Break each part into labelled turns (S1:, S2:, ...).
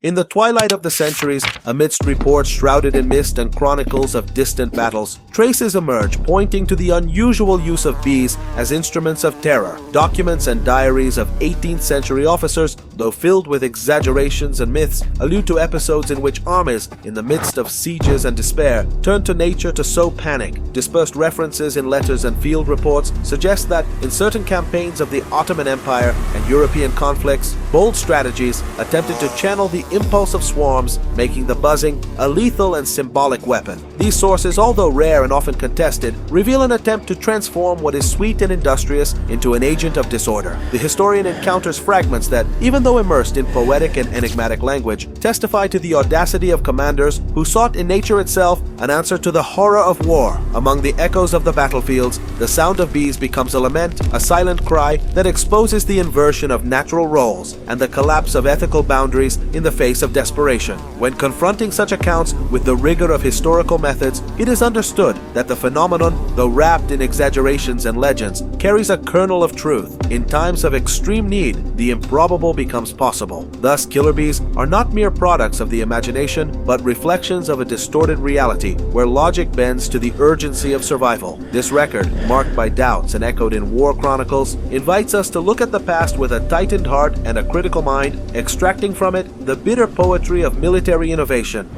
S1: In the twilight of the centuries, amidst reports shrouded in mist and chronicles of distant battles, traces emerge pointing to the unusual use of bees as instruments of terror. Documents and diaries of 18th century officers, though filled with exaggerations and myths, allude to episodes in which armies, in the midst of sieges and despair, turned to nature to sow panic. Dispersed references in letters and field reports suggest that, in certain campaigns of the Ottoman Empire and European conflicts, bold strategies attempted to channel the impulse of swarms, making the buzzing a lethal and symbolic weapon. These sources, although rare and often contested, reveal an attempt to transform what is sweet and industrious into an agent of disorder. The historian encounters fragments that, even though immersed in poetic and enigmatic language, testify to the audacity of commanders who sought in nature itself an answer to the horror of war. Among the echoes of the battlefields, the sound of bees becomes a lament, a silent cry that exposes the inversion of natural roles and the collapse of ethical boundaries in the face of desperation. When confronting such accounts with the rigor of historical methods, it is understood that the phenomenon, though wrapped in exaggerations and legends, carries a kernel of truth. In times of extreme need, the improbable becomes possible. Thus, killer bees are not mere products of the imagination, but reflections of a distorted reality where logic bends to the urgency of survival. This record, marked by doubts and echoed in war chronicles, invites us to look at the past with a tightened heart and a critical mind, extracting from it the bitter poetry of military innovation.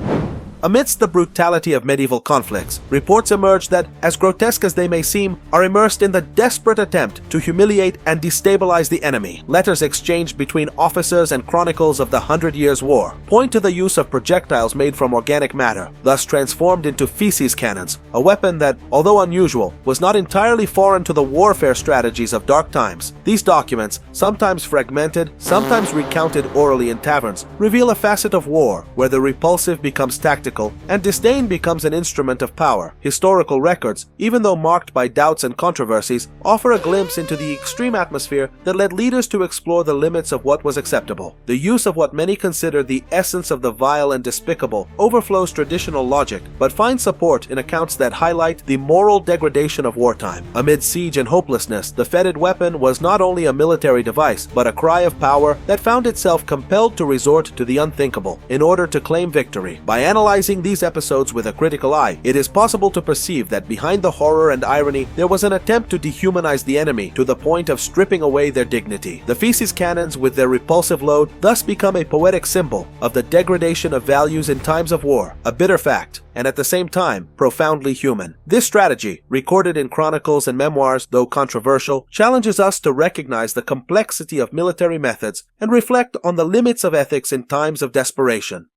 S1: Amidst the brutality of medieval conflicts, reports emerge that, as grotesque as they may seem, are immersed in the desperate attempt to humiliate and destabilize the enemy. Letters exchanged between officers and chronicles of the 100 Years' War point to the use of projectiles made from organic matter, thus transformed into feces cannons, a weapon that, although unusual, was not entirely foreign to the warfare strategies of dark times. These documents, sometimes fragmented, sometimes recounted orally in taverns, reveal a facet of war where the repulsive becomes tactical and disdain becomes an instrument of power. Historical records, even though marked by doubts and controversies, offer a glimpse into the extreme atmosphere that led leaders to explore the limits of what was acceptable. The use of what many consider the essence of the vile and despicable overflows traditional logic, but finds support in accounts that highlight the moral degradation of wartime. Amid siege and hopelessness, the fetid weapon was not only a military device, but a cry of power that found itself compelled to resort to the unthinkable in order to claim victory. By analyzing these episodes with a critical eye, it is possible to perceive that behind the horror and irony, there was an attempt to dehumanize the enemy to the point of stripping away their dignity. The feces cannons, with their repulsive load, thus become a poetic symbol of the degradation of values in times of war, a bitter fact, and at the same time, profoundly human. This strategy, recorded in chronicles and memoirs, though controversial, challenges us to recognize the complexity of military methods and reflect on the limits of ethics in times of desperation.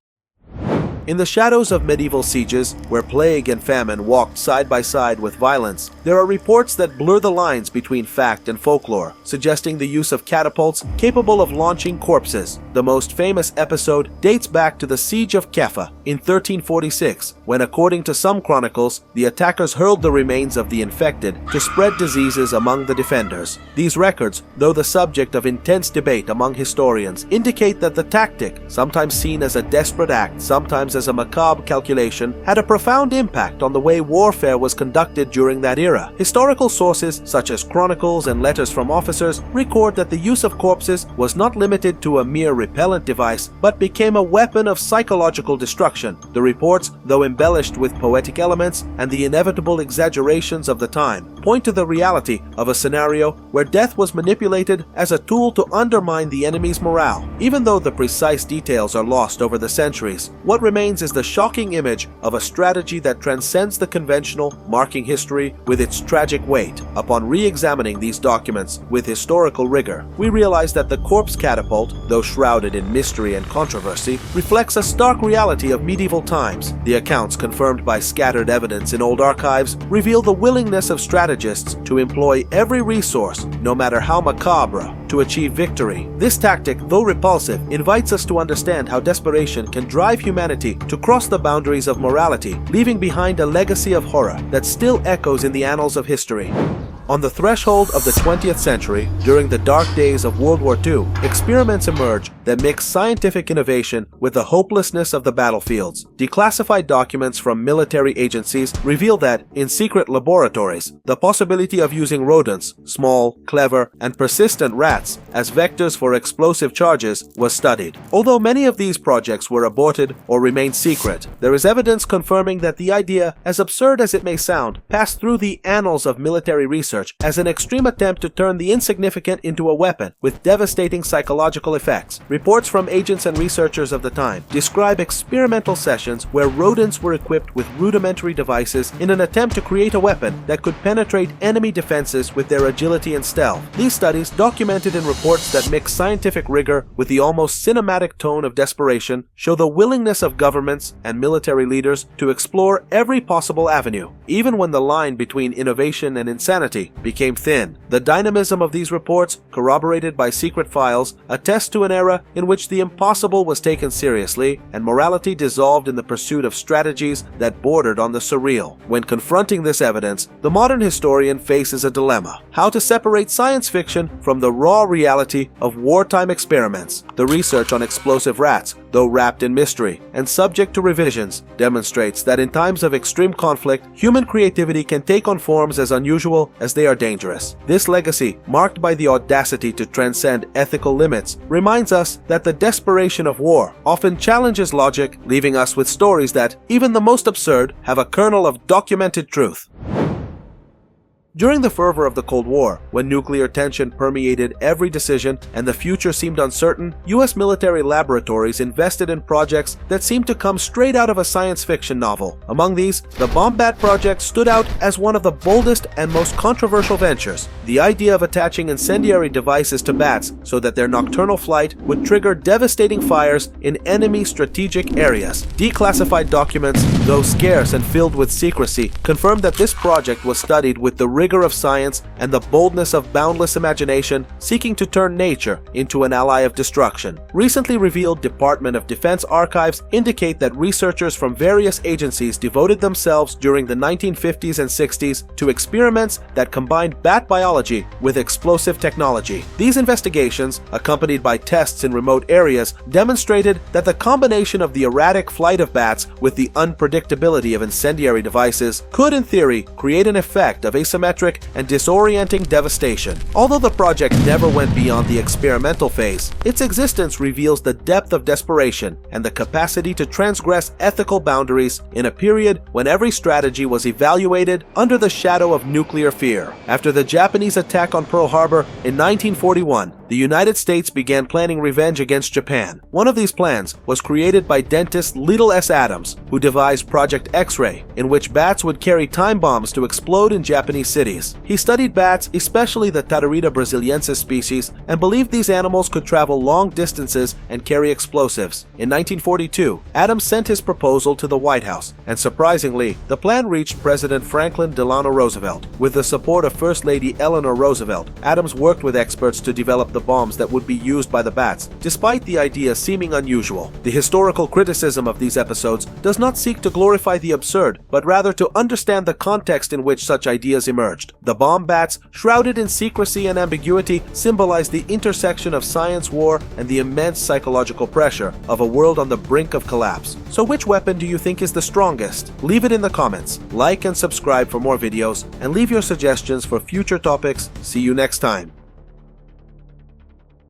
S1: In the shadows of medieval sieges, where plague and famine walked side by side with violence, there are reports that blur the lines between fact and folklore, suggesting the use of catapults capable of launching corpses. The most famous episode dates back to the Siege of Keffa in 1346, when, according to some chronicles, the attackers hurled the remains of the infected to spread diseases among the defenders. These records, though the subject of intense debate among historians, indicate that the tactic, sometimes seen as a desperate act, sometimes as a macabre calculation, had a profound impact on the way warfare was conducted during that era. Historical sources, such as chronicles and letters from officers, record that the use of corpses was not limited to a mere repellent device, but became a weapon of psychological destruction. The reports, though embellished with poetic elements and the inevitable exaggerations of the time, point to the reality of a scenario where death was manipulated as a tool to undermine the enemy's morale. Even though the precise details are lost over the centuries, what remains is the shocking image of a strategy that transcends the conventional, marking history with its tragic weight. Upon re-examining these documents with historical rigor, we realize that the corpse catapult, though shrouded in mystery and controversy, reflects a stark reality of medieval times. The accounts, confirmed by scattered evidence in old archives, reveal the willingness of strategists to employ every resource, no matter how macabre, to achieve victory. This tactic, though repulsive, invites us to understand how desperation can drive humanity to cross the boundaries of morality, leaving behind a legacy of horror that still echoes in the annals of history. On the threshold of the 20th century, during the dark days of World War II, experiments emerge that mix scientific innovation with the hopelessness of the battlefields. Declassified documents from military agencies reveal that, in secret laboratories, the possibility of using rodents, small, clever, and persistent rats, as vectors for explosive charges was studied. Although many of these projects were aborted or remained secret, there is evidence confirming that the idea, as absurd as it may sound, passed through the annals of military research as an extreme attempt to turn the insignificant into a weapon with devastating psychological effects. Reports from agents and researchers of the time describe experimental sessions where rodents were equipped with rudimentary devices in an attempt to create a weapon that could penetrate enemy defenses with their agility and stealth. These studies, documented in reports that mix scientific rigor with the almost cinematic tone of desperation, show the willingness of governments and military leaders to explore every possible avenue, even when the line between innovation and insanity became thin. The dynamism of these reports, corroborated by secret files, attest to an era in which the impossible was taken seriously and morality dissolved in the pursuit of strategies that bordered on the surreal. When confronting this evidence, the modern historian faces a dilemma: how to separate science fiction from the raw reality of wartime experiments. The research on explosive rats, though wrapped in mystery and subject to revisions, demonstrates that in times of extreme conflict, human creativity can take on forms as unusual as they are dangerous. This legacy, marked by the audacity to transcend ethical limits, reminds us that the desperation of war often challenges logic, leaving us with stories that, even the most absurd, have a kernel of documented truth. During the fervor of the Cold War, when nuclear tension permeated every decision and the future seemed uncertain, U.S. military laboratories invested in projects that seemed to come straight out of a science fiction novel. Among these, the Bomb Bat project stood out as one of the boldest and most controversial ventures. The idea of attaching incendiary devices to bats so that their nocturnal flight would trigger devastating fires in enemy strategic areas. Declassified documents, though scarce and filled with secrecy, confirmed that this project was studied with the rigor of science and the boldness of boundless imagination, seeking to turn nature into an ally of destruction. Recently revealed Department of Defense archives indicate that researchers from various agencies devoted themselves during the 1950s and 60s to experiments that combined bat biology with explosive technology. These investigations, accompanied by tests in remote areas, demonstrated that the combination of the erratic flight of bats with the unpredictability of incendiary devices could, in theory, create an effect of asymmetric and disorienting devastation. Although the project never went beyond the experimental phase, its existence reveals the depth of desperation and the capacity to transgress ethical boundaries in a period when every strategy was evaluated under the shadow of nuclear fear. After the Japanese attack on Pearl Harbor in 1941, the United States began planning revenge against Japan. One of these plans was created by dentist Little S. Adams, who devised Project X-Ray, in which bats would carry time bombs to explode in Japanese cities. He studied bats, especially the Tatarida brasiliensis species, and believed these animals could travel long distances and carry explosives. In 1942, Adams sent his proposal to the White House, and surprisingly, the plan reached President Franklin Delano Roosevelt. With the support of First Lady Eleanor Roosevelt, Adams worked with experts to develop the bombs that would be used by the bats, despite the idea seeming unusual. The historical criticism of these episodes does not seek to glorify the absurd, but rather to understand the context in which such ideas emerged. The bomb bats, shrouded in secrecy and ambiguity, symbolize the intersection of science, war, and the immense psychological pressure of a world on the brink of collapse. So which weapon do you think is the strongest? Leave it in the comments. Like and subscribe for more videos, and leave your suggestions for future topics. See you next time.